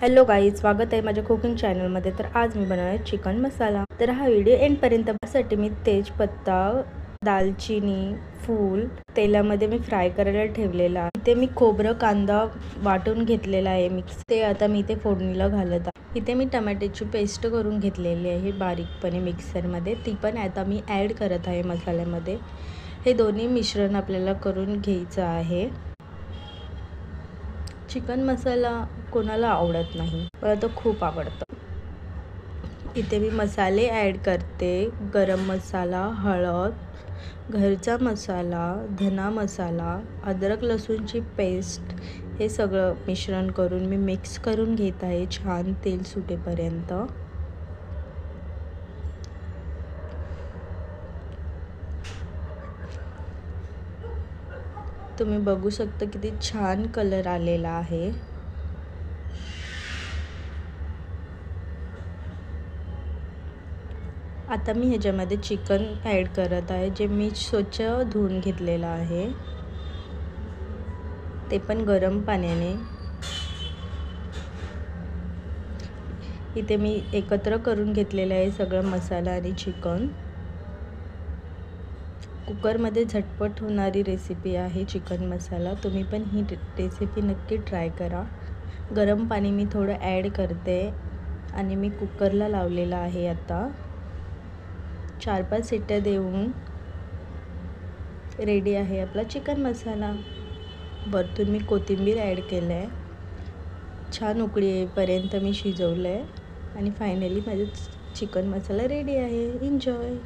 Hello guys, स्वागत आहे माझ्या कुकिंग चॅनलमध्ये। तर आज मी बनवणार आहे चिकन मसाला। तर हा व्हिडिओ एंडपर्यंत बघण्यासाठी मी तेजपत्ता, दालचिनी, फूल तेलामध्ये मी फ्राय करायला ठेवलेला आहे। इथे मी खोबरं कांदा वाटून घेतलेला आहे मिक्स, ते आता मी इथे फोडणीला घालत आहे। इथे मी टोमॅटोची पेस्ट करून घेतलेली आहे बारीकपणे मिक्सरमध्ये, ती पण आता मी ॲड करत आहे मसाल्यामध्ये। हे दोन्ही मिश्रण आपल्याला करून घ्यायचं आहे। चिकन मसाला कोणाला आवडत नाही, मला तो खूप आवडतो। इथे मी मसाले ॲड करते, गरम मसाला, हळद, घरचा मसाला, धना मसाला, अद्रक लसूणची पेस्ट, हे सगळं मिश्रण करून मी मिक्स करून घेत आहे छान तेल सुटेपर्यंत। तुम्ही बघू शकता किती छान कलर आलेला आहे। आता मी ह्याच्यामध्ये चिकन ॲड करत आहे, जे मी स्वच्छ धुवून घेतलेलं आहे, ते पण गरम पाण्याने। इथे मी एकत्र करून घेतलेलं आहे सगळं मसाला आणि चिकन। कुकरमध्ये झटपट होणारी रेसिपी आहे चिकन मसाला, तुम्ही पण ही रेसिपी नक्की ट्राय करा। गरम पाणी मी थोडं ॲड करते आणि मी कुकरला लावलेला आहे। आता 4-5 शिट्ट्या देऊन रेडी आहे आपला चिकन मसाला। वरतून मी कोथिंबीर ॲड केलं आहे, छान उकळी येईपर्यंत मी शिजवलं आहे आणि फायनली माझा चिकन मसाला रेडी आहे। एन्जॉय।